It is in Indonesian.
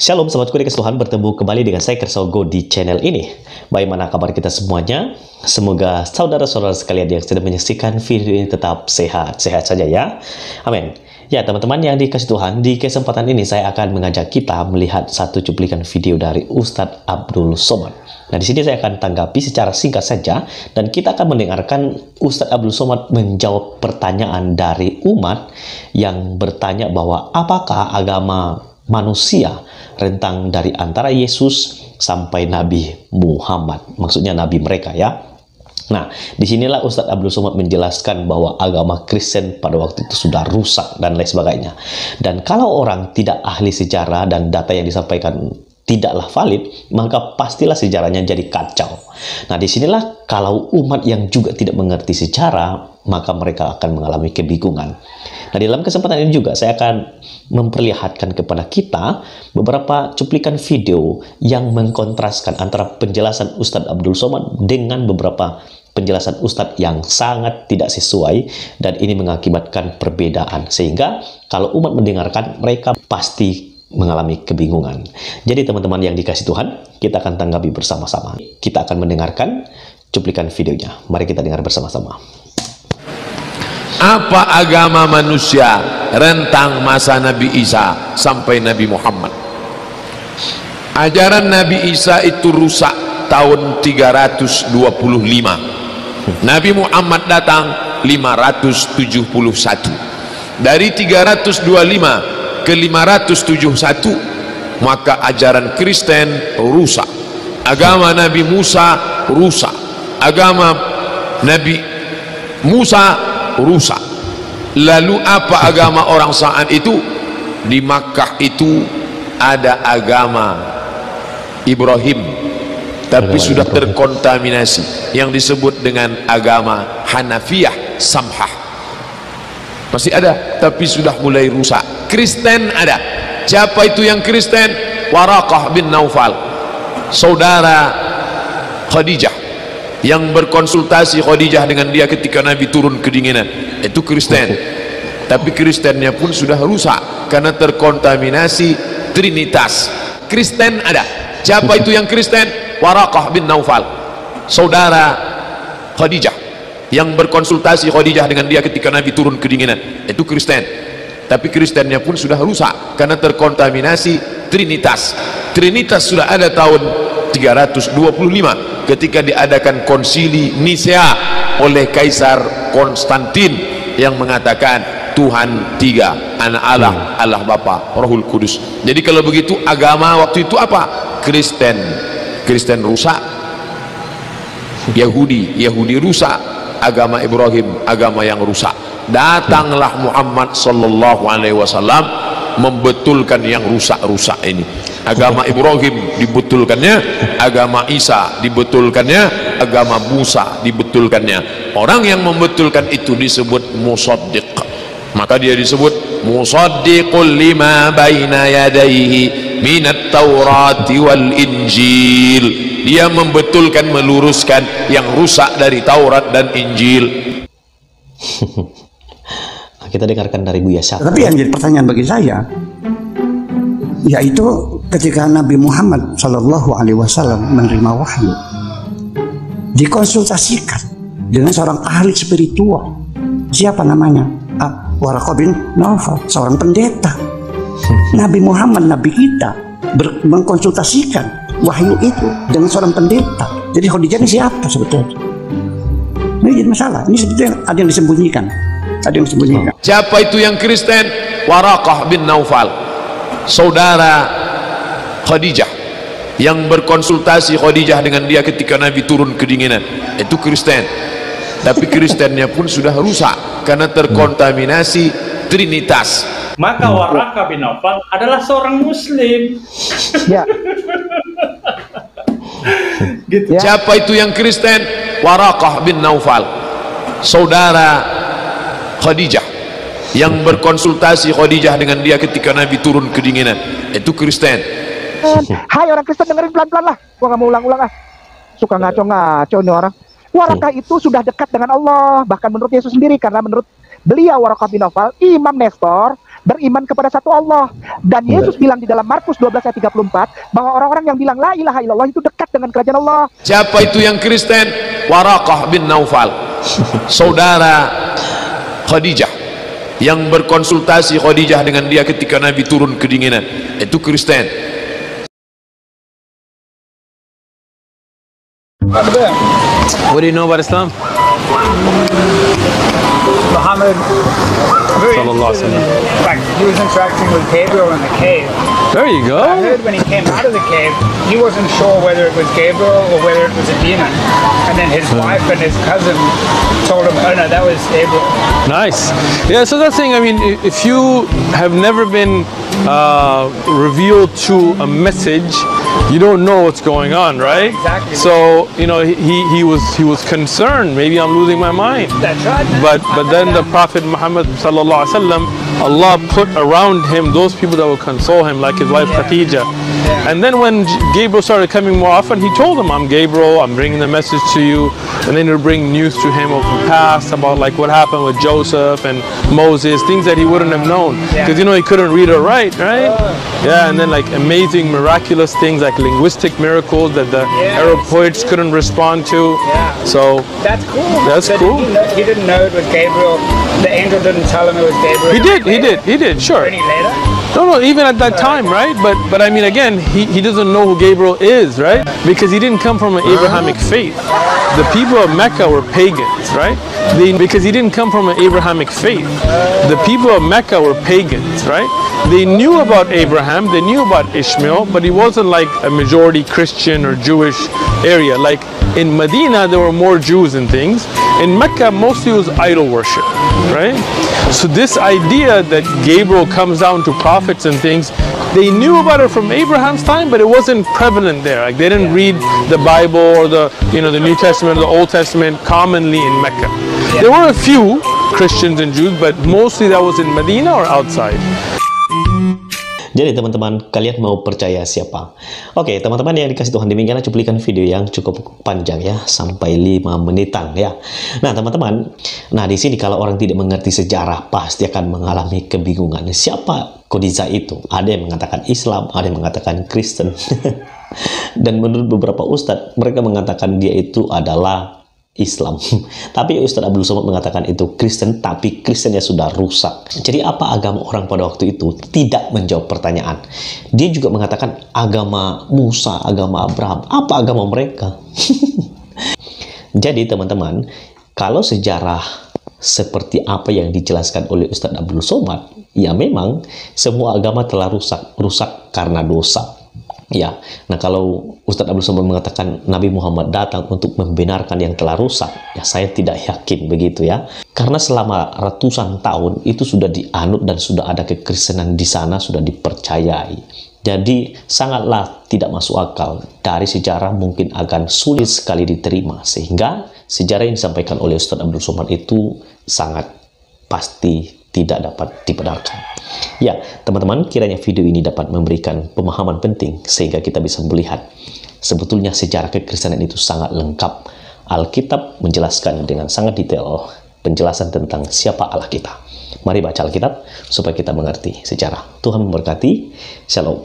Shalom sahabatku di Tuhan, bertemu kembali dengan saya Kersogo di channel ini. Bagaimana kabar kita semuanya? Semoga saudara-saudara sekalian yang sedang menyaksikan video ini tetap sehat-sehat saja ya. Amin. Ya teman-teman yang dikasih Tuhan, di kesempatan ini saya akan mengajak kita melihat satu cuplikan video dari Ustadz Abdul Somad. Nah di sini saya akan tanggapi secara singkat saja dan kita akan mendengarkan Ustadz Abdul Somad menjawab pertanyaan dari umat yang bertanya bahwa apakah agama manusia rentang dari antara Yesus sampai Nabi Muhammad, maksudnya Nabi mereka ya. Nah, disinilah Ustadz Abdul Somad menjelaskan bahwa agama Kristen pada waktu itu sudah rusak dan lain sebagainya. Dan kalau orang tidak ahli sejarah dan data yang disampaikan tidaklah valid, maka pastilah sejarahnya jadi kacau. Nah, disinilah kalau umat yang juga tidak mengerti sejarah, maka mereka akan mengalami kebingungan. Nah, di dalam kesempatan ini juga saya akan memperlihatkan kepada kita beberapa cuplikan video yang mengkontraskan antara penjelasan Ustadz Abdul Somad dengan beberapa penjelasan Ustadz yang sangat tidak sesuai, dan ini mengakibatkan perbedaan. Sehingga kalau umat mendengarkan, mereka pasti mengalami kebingungan. Jadi teman-teman yang dikasih Tuhan, kita akan tanggapi bersama-sama. Kita akan mendengarkan cuplikan videonya. Mari kita dengar bersama-sama. Apa agama manusia rentang masa Nabi Isa sampai Nabi Muhammad? Ajaran Nabi Isa itu rusak tahun 325. Nabi Muhammad datang 571. Dari 325 ke 571, maka ajaran Kristen rusak. Agama Nabi Musa rusak. Agama Nabi Musa rusak. Lalu apa agama orang saat itu? Di Makkah itu ada agama Ibrahim, tapi sudah terkontaminasi yang disebut dengan agama Hanafiyah Samhah. Masih ada, tapi sudah mulai rusak. Kristen ada. Siapa itu yang Kristen? Waraqah bin Naufal, saudara Khadijah, yang berkonsultasi Khadijah dengan dia ketika Nabi turun kedinginan. Itu Kristen. Tapi Kristennya pun sudah rusak karena terkontaminasi Trinitas. Kristen ada. Siapa itu yang Kristen? Waraqah bin Naufal, saudara Khadijah, yang berkonsultasi Khadijah dengan dia ketika Nabi turun kedinginan. Itu Kristen. Tapi Kristennya pun sudah rusak karena terkontaminasi Trinitas. Trinitas sudah ada tahun 325 ketika diadakan konsili Nisea oleh Kaisar Konstantin yang mengatakan Tuhan tiga, anak Allah, Allah Bapa, Rohul Kudus. Jadi kalau begitu agama waktu itu apa? Kristen. Kristen rusak, Yahudi rusak, agama Ibrahim agama yang rusak. Datanglah Muhammad sallallahu alaihi wasallam membetulkan yang rusak-rusak ini. Agama Ibrahim dibetulkannya, agama Isa dibetulkannya, agama Musa dibetulkannya. Orang yang membetulkan itu disebut musaddiq. Maka dia disebut musaddiqul lima baina yadayhi minat Taurati wal Injil. Dia membetulkan, meluruskan yang rusak dari Taurat dan Injil. Kita dengarkan dari Buya Syaf. Tapi yang jadi pertanyaan bagi saya, yaitu ketika Nabi Muhammad Shallallahu Alaihi Wasallam menerima wahyu, dikonsultasikan dengan seorang ahli spiritual. Siapa namanya? Waraqah bin Naufal, seorang pendeta. Nabi Muhammad, Nabi kita, mengkonsultasikan wahyu itu dengan seorang pendeta. Jadi Khadijah ini siapa sebetulnya? Ini jadi masalah. Ini sebetulnya ada yang disembunyikan. Ada yang disembunyikan. Siapa itu yang Kristen? Waraqah bin Naufal, saudara Khadijah, yang berkonsultasi Khadijah dengan dia ketika Nabi turun kedinginan. Itu Kristen. Tapi Kristennya pun sudah rusak karena terkontaminasi Trinitas. Maka Waraqah bin Naufal adalah seorang Muslim. Ya. Gitu. Ya. Siapa itu yang Kristen? Waraqah bin Naufal, saudara Khadijah, yang berkonsultasi Khadijah dengan dia ketika Nabi turun kedinginan. Itu Kristen. Hai orang Kristen, dengerin pelan-pelan lah. Gua gak mau ulang-ulang ah. Suka ngaco-ngaco nih orang. Waraqah itu sudah dekat dengan Allah, bahkan menurut Yesus sendiri, karena menurut beliau Waraqah bin Naufal, Imam Nestor beriman kepada satu Allah. Dan Yesus bilang di dalam Markus 12 ayat 34 bahwa orang-orang yang bilang la ilaha illallah itu dekat dengan kerajaan Allah. Siapa itu yang Kristen? Waraqah bin Naufal, saudara Khadijah, yang berkonsultasi Khadijah dengan dia ketika Nabi turun kedinginan. Itu Kristen. What do you know about Islam? Muhammad, very Sallallahu interested alaihi wasallam. in fact, he was interacting with Gabriel in the cave. There you I go. heard when he came out of the cave, he wasn't sure whether it was Gabriel or whether it was a demon. And then his wife and his cousin told him, oh no, that was Gabriel. Nice. Yeah, so that's the thing. I mean, if you have never been revealed to a message, you don't know what's going on, right? Exactly. So he was concerned. Maybe I'm losing my mind. That's right. But then the Prophet Muhammad sallallahu alaihi wasallam, Allah put around him those people that would console him, like his wife Khadija. And then when Gabriel started coming more often, he told him, I'm Gabriel, I'm bringing the message to you. And then he would bring news to him of the past about like what happened with Joseph and Moses, things that he wouldn't have known. Because he couldn't read or write, right? Yeah, and then like amazing, miraculous things like linguistic miracles that the Arab poets couldn't respond to. So That's cool. That's So cool. He didn't know it was Gabriel. The angel didn't tell him it was Gabriel. he did, sure. Any later? No, even at that time, right? But I mean, again, he doesn't know who Gabriel is, right? Because he didn't come from an Abrahamic faith. The people of Mecca were pagans, right? Because he didn't come from an Abrahamic faith. The people of Mecca were pagans, right? They knew about Abraham, they knew about Ishmael, but he wasn't like a majority Christian or Jewish area. Like in Medina, there were more Jews and things. In Mecca, mostly it was idol worship, right? So this idea that Gabriel comes down to prophets and things, they knew about it from Abraham's time, but it wasn't prevalent there. Like they didn't read the Bible or the New Testament or the Old Testament commonly in Mecca. There were a few Christians and Jews, but mostly that was in Medina or outside. Jadi teman-teman, kalian mau percaya siapa? Oke, teman-teman yang dikasih Tuhan, demikianlah cuplikan video yang cukup panjang ya, sampai 5 menitan ya. Nah teman-teman, di sini kalau orang tidak mengerti sejarah pasti akan mengalami kebingungan. Siapa Khadijah itu? Ada yang mengatakan Islam, ada yang mengatakan Kristen. Dan menurut beberapa ustadz, mereka mengatakan dia itu adalah Islam. Tapi Ustadz Abdul Somad mengatakan itu Kristen, tapi Kristennya sudah rusak. Jadi apa agama orang pada waktu itu? Tidak menjawab pertanyaan. Dia juga mengatakan agama Musa, agama Abraham. Apa agama mereka? Jadi teman-teman, kalau sejarah seperti apa yang dijelaskan oleh Ustadz Abdul Somad, ya memang semua agama telah rusak karena dosa. Ya, nah kalau Ustadz Abdul Somad mengatakan Nabi Muhammad datang untuk membenarkan yang telah rusak, ya saya tidak yakin begitu ya. Karena selama ratusan tahun itu sudah dianut dan sudah ada kekristenan di sana, sudah dipercayai. Jadi sangatlah tidak masuk akal. Dari sejarah mungkin akan sulit sekali diterima, sehingga sejarah yang disampaikan oleh Ustadz Abdul Somad itu sangat pasti tidak dapat dibenarkan. Ya, teman-teman, kiranya video ini dapat memberikan pemahaman penting sehingga kita bisa melihat sebetulnya sejarah kekristenan itu sangat lengkap. Alkitab menjelaskan dengan sangat detail penjelasan tentang siapa Allah kita. Mari baca Alkitab supaya kita mengerti sejarah. Tuhan memberkati. Shalom.